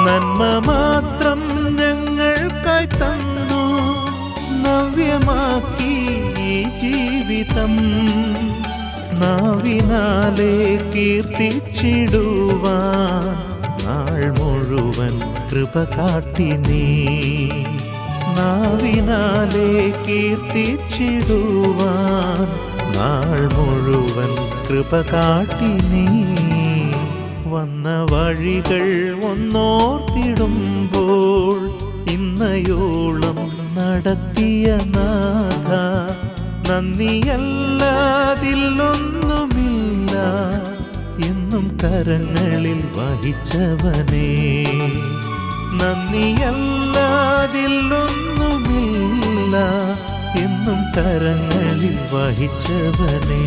നന്മ മാത്രം ഞങ്ങൾക്കായി തന്നു നവ്യമാക്കി ഈ ജീവിതം നാവിനാലെ കീർത്തിച്ചിടുവാൻ നാൾ മുഴുവൻ കൃപ കാട്ടി നീ നാവിനാലെ കീർത്തിച്ചിടുവാൻ നാൾ മുഴുവൻ കൃപ കാട്ടി നീ വന്ന വഴികൾ ഒന്നോർത്തിടുമ്പോൾ ഇന്നയോളം നടത്തിയ നാഥ നന്ദിയല്ലാതില്ലൊന്നുമില്ല എന്നും കരങ്ങളിൽ വഹിച്ചവനേ നന്ദിയല്ലാതില്ലൊന്നുമില്ല എന്നും കരങ്ങളിൽ വഹിച്ചവനേ